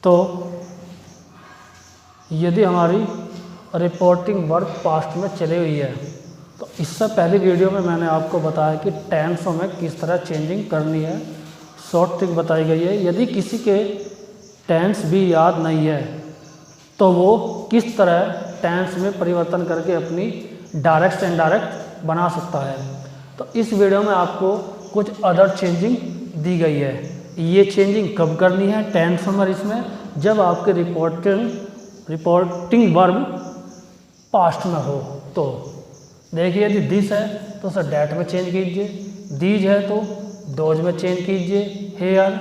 तो यदि हमारी रिपोर्टिंग वर्ब पास्ट में चली हुई है तो इससे पहली वीडियो में मैंने आपको बताया कि टेंसों में किस तरह चेंजिंग करनी है, शॉर्ट ट्रिक बताई गई है। यदि किसी के टेंस भी याद नहीं है तो वो किस तरह टेंस में परिवर्तन करके अपनी डायरेक्ट से इनडायरेक्ट बना सकता है। तो इस वीडियो में आपको कुछ अदर चेंजिंग दी गई है। ये चेंजिंग कब करनी है टेंस में, इसमें जब आपके रिपोर्टिंग वर्ब पास्ट में हो। तो देखिए यदि दिस है तो उसे डैट में चेंज कीजिए, दीज है तो डोज में चेंज कीजिए, हेयर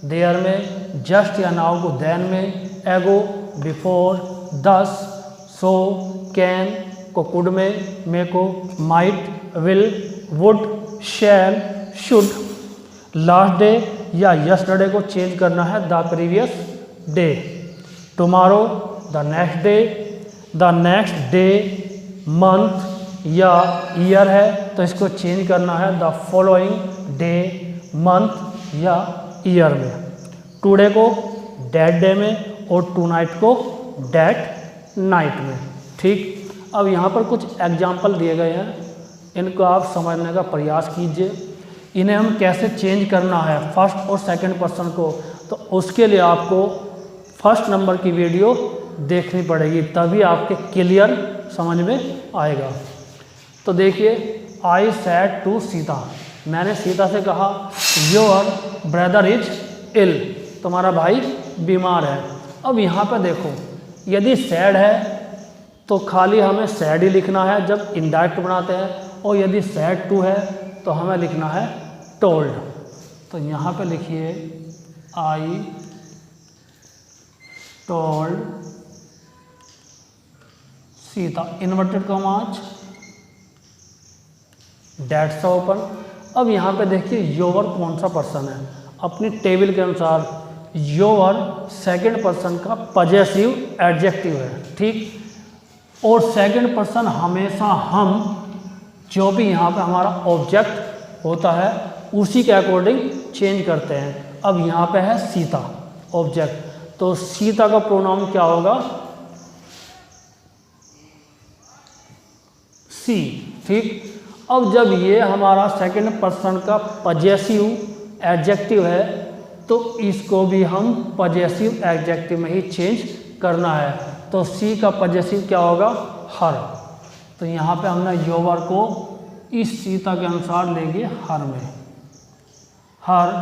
देयर में, जस्ट या नाउ को देन में, एगो बिफोर, दस, सो, कैन को कुड में, मेको, might, will, would, shall, should, last day या यस्टरडे को चेंज करना है the previous day, tomorrow the next day, the next day, month या ईयर है तो इसको चेंज करना है द फॉलोइंग डे, मंथ या ईयर में, टुडे को डेट डे में और टू नाइट को डेट नाइट में। ठीक, अब यहाँ पर कुछ एग्जाम्पल दिए गए हैं, इनको आप समझने का प्रयास कीजिए। इन्हें हम कैसे चेंज करना है फर्स्ट और सेकंड पर्सन को, तो उसके लिए आपको फर्स्ट नंबर की वीडियो देखनी पड़ेगी, तभी आपके क्लियर समझ में आएगा। तो देखिए, आई सैड टू सीता, मैंने सीता से कहा योर ब्रदर इज इल, तुम्हारा भाई बीमार है। अब यहाँ पर देखो, यदि सैड है तो खाली हमें सैड ही लिखना है जब इनडायरेक्ट बनाते हैं, और यदि सैड टू है तो हमें लिखना है टोल्ड। तो यहाँ पे लिखिए I told Sita, inverted commas, that's open. अब यहाँ पे देखिए योवर कौन सा पर्सन है, अपनी टेबल के अनुसार योवर सेकंड पर्सन का पजेसिव एडजेक्टिव है। ठीक, और सेकंड पर्सन हमेशा हम, जो भी यहाँ पे हमारा ऑब्जेक्ट होता है उसी के अकॉर्डिंग चेंज करते हैं। अब यहाँ पे है सीता ऑब्जेक्ट, तो सीता का प्रोनाउन क्या होगा, सी। ठीक, अब जब ये हमारा सेकंड पर्सन का पजेसिव एडजेक्टिव है तो इसको भी हम पजेसिव एडजेक्टिव में ही चेंज करना है। तो सी का पजेसिव क्या होगा, हर। तो यहाँ पे हमने योवर को इस सीता के अनुसार लेंगे हर में, हर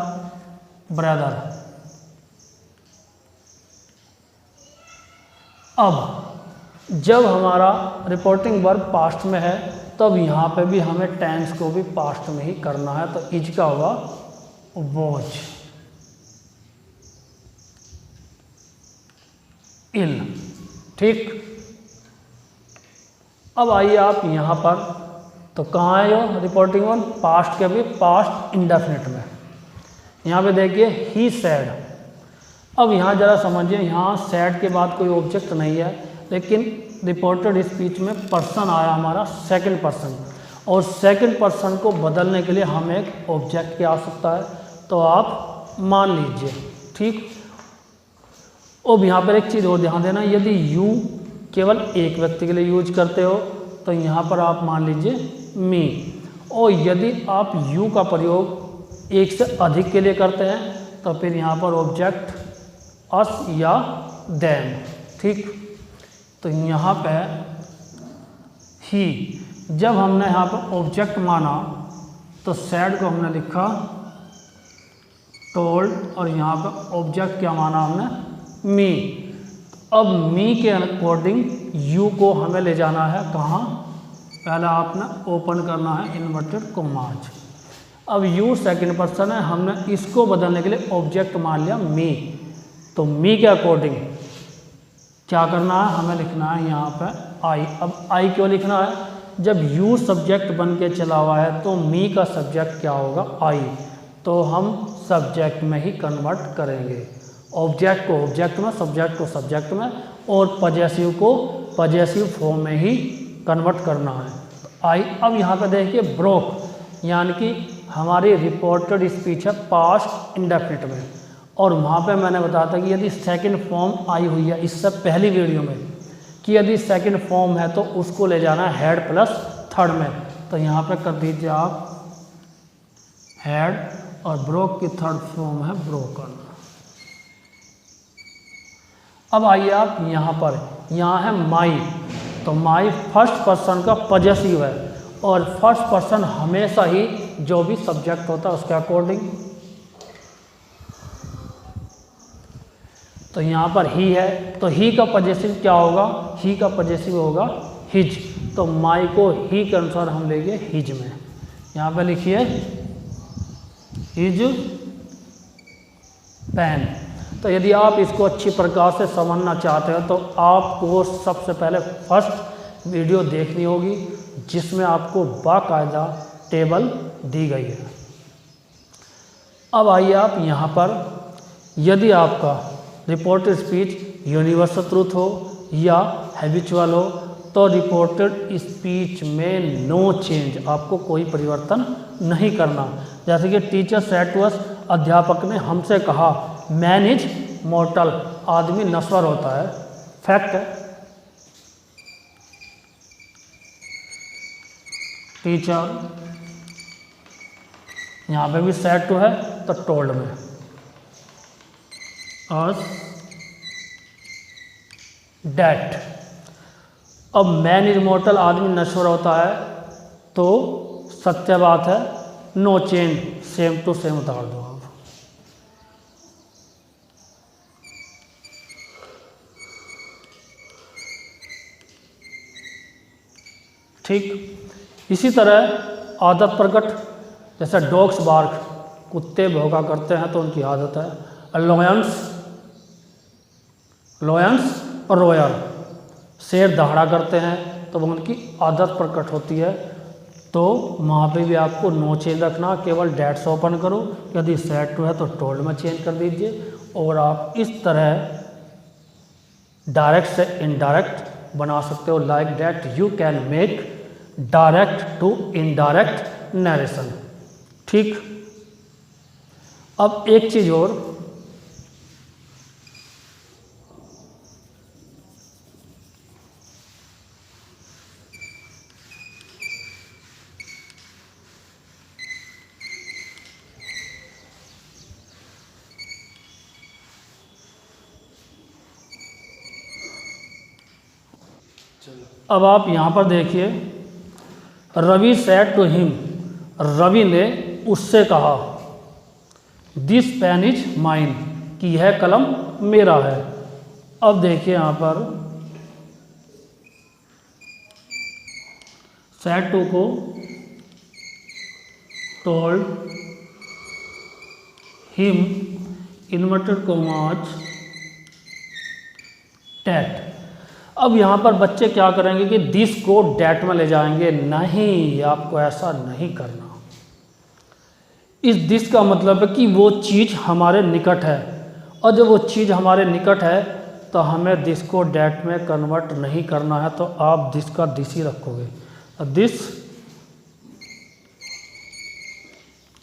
ब्रदर। अब जब हमारा रिपोर्टिंग वर्ब पास्ट में है तब यहाँ पे भी हमें टेंस को भी पास्ट में ही करना है। तो इज का होगा वॉज, इल। ठीक, अब आइए आप यहाँ पर, तो कहाँ है यो रिपोर्टिंग वर्ब पास्ट के भी पास्ट इंडेफिनिट में। यहाँ पे देखिए ही सैड। अब यहाँ ज़रा समझिए, यहाँ सैड के बाद कोई ऑब्जेक्ट नहीं है, लेकिन रिपोर्टेड स्पीच में पर्सन आया हमारा सेकंड पर्सन, और सेकंड पर्सन को बदलने के लिए हमें एक ऑब्जेक्ट की आवश्यकता है। तो आप मान लीजिए, ठीक। अब यहाँ पर एक चीज़ और ध्यान देना, यदि यू केवल एक व्यक्ति के लिए यूज करते हो तो यहाँ पर आप मान लीजिए मी, और यदि आप यू का प्रयोग एक से अधिक के लिए करते हैं तो फिर यहाँ पर ऑब्जेक्ट अस या देम। ठीक, तो यहाँ पे ही, जब हमने यहाँ पर ऑब्जेक्ट माना तो सैड को हमने लिखा टोल्ड, और यहाँ पर ऑब्जेक्ट क्या माना हमने, मी। अब मी के अकॉर्डिंग यू को हमें ले जाना है कहाँ, पहले आपने ओपन करना है इन्वर्टेड कॉमास। अब यू सेकंड पर्सन है, हमने इसको बदलने के लिए ऑब्जेक्ट मान लिया मी। तो मी के अकॉर्डिंग क्या करना है, हमें लिखना है यहाँ पे आई। अब आई क्यों लिखना है, जब यू सब्जेक्ट बन के चला हुआ है तो मी का सब्जेक्ट क्या होगा, आई। तो हम सब्जेक्ट में ही कन्वर्ट करेंगे, ऑब्जेक्ट को ऑब्जेक्ट में, सब्जेक्ट को सब्जेक्ट में, और पजेसिव को पजेसिव फॉर्म में ही कन्वर्ट करना है। तो आई। अब यहाँ पे देखिए ब्रोक, यानी कि हमारी रिपोर्टेड स्पीच है पास्ट इंडेफिनिट में, और वहाँ पे मैंने बताया था कि यदि सेकंड फॉर्म आई हुई है इससे पहली वीडियो में कि यदि सेकंड फॉर्म है तो उसको ले जाना है हेड प्लस थर्ड में। तो यहाँ पे कर दीजिए आप हेड और ब्रोक की थर्ड फॉर्म है ब्रोकन। अब आइए आप यहाँ पर, यहाँ है माई, तो माई फर्स्ट पर्सन का पॉजेसिव है और फर्स्ट पर्सन हमेशा ही जो भी सब्जेक्ट होता है उसके अकॉर्डिंग। तो यहाँ पर ही है तो ही का पॉजेसिव क्या होगा, ही का पॉजेसिव होगा हिज, तो माई को ही के अनुसार हम लेंगे हिज में। यहाँ पे लिखिए हिज पेन। तो यदि आप इसको अच्छी प्रकार से समझना चाहते हो तो आपको सबसे पहले फर्स्ट वीडियो देखनी होगी जिसमें आपको बाकायदा टेबल दी गई है। अब आइए आप यहाँ पर, यदि आपका रिपोर्टेड स्पीच यूनिवर्सल ट्रूथ हो या हैबिचुअल हो तो रिपोर्टेड स्पीच में नो चेंज, आपको कोई परिवर्तन नहीं करना। जैसे कि टीचर सेड टू अस, अध्यापक ने हमसे कहा मैन इज मॉर्टल, आदमी नश्वर होता है, फैक्ट है। टीचर, यहाँ पे भी सेड टू है तो टोल्ड में अस डैट। अब मैन इज मॉर्टल, आदमी नश्वर होता है, तो सत्य बात है, no change, same to same उतार दो आप। ठीक इसी तरह आदत प्रकट, जैसे डॉग्स बार्क, कुत्ते भौंका करते हैं तो उनकी आदत है। लोयंस, लोयंस और रोयर, शेर दहाड़ा करते हैं तो वो उनकी आदत प्रकट होती है। तो वहाँ पे भी आपको नो चेंज रखना, केवल डेट्स ओपन करो, यदि सेड टू है तो टोल्ड में चेंज कर दीजिए। और आप इस तरह डायरेक्ट से इनडायरेक्ट बना सकते हो, like that you can make direct to indirect narration. ठीक, अब एक चीज़ और, अब आप यहाँ पर देखिए, Ravi said to him, Ravi ने उससे कहा दिस पेन इज माइन, कि यह कलम मेरा है। अब देखिए यहाँ पर सेड टू को told him inverted commas that. अब यहाँ पर बच्चे क्या करेंगे कि दिस को डैट में ले जाएंगे, नहीं, आपको ऐसा नहीं करना। इस दिस का मतलब है कि वो चीज़ हमारे निकट है, और जब वो चीज़ हमारे निकट है तो हमें दिस को डैट में कन्वर्ट नहीं करना है, तो आप दिस का दिस ही रखोगे। दिस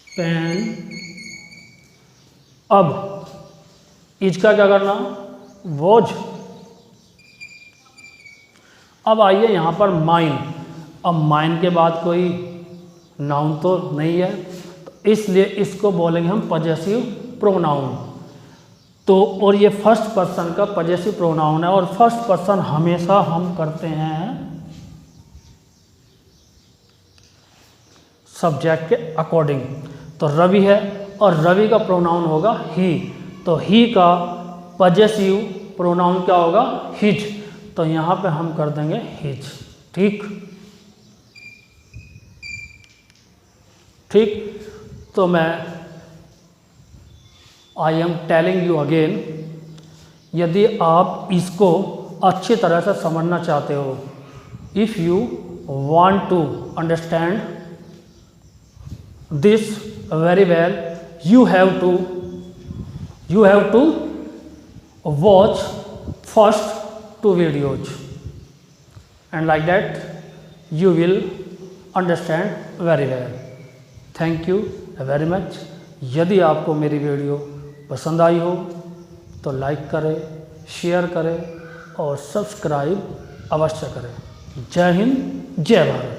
पेन, अब इज का क्या करना, वॉज। अब आइए यहाँ पर माइन, अब माइन के बाद कोई नाउन तो नहीं है, तो इसलिए इसको बोलेंगे हम पॉजेसिव प्रोनाउन। तो और ये फर्स्ट पर्सन का पॉजेसिव प्रोनाउन है, और फर्स्ट पर्सन हमेशा हम करते हैं सब्जेक्ट के अकॉर्डिंग। तो रवि है और रवि का प्रोनाउन होगा ही, तो ही का पॉजेसिव प्रोनाउन क्या होगा, हिज, तो यहाँ पे हम कर देंगे हिज। ठीक ठीक, तो मैं I am telling you again, यदि आप इसको अच्छी तरह से समझना चाहते हो, if you want to understand this very well, you have to watch first 2 videos, and like that you will understand very well. Thank you very much. यदि आपको मेरी वीडियो पसंद आई हो तो लाइक करें, शेयर करें और सब्सक्राइब अवश्य करें। जय हिंद, जय भारत।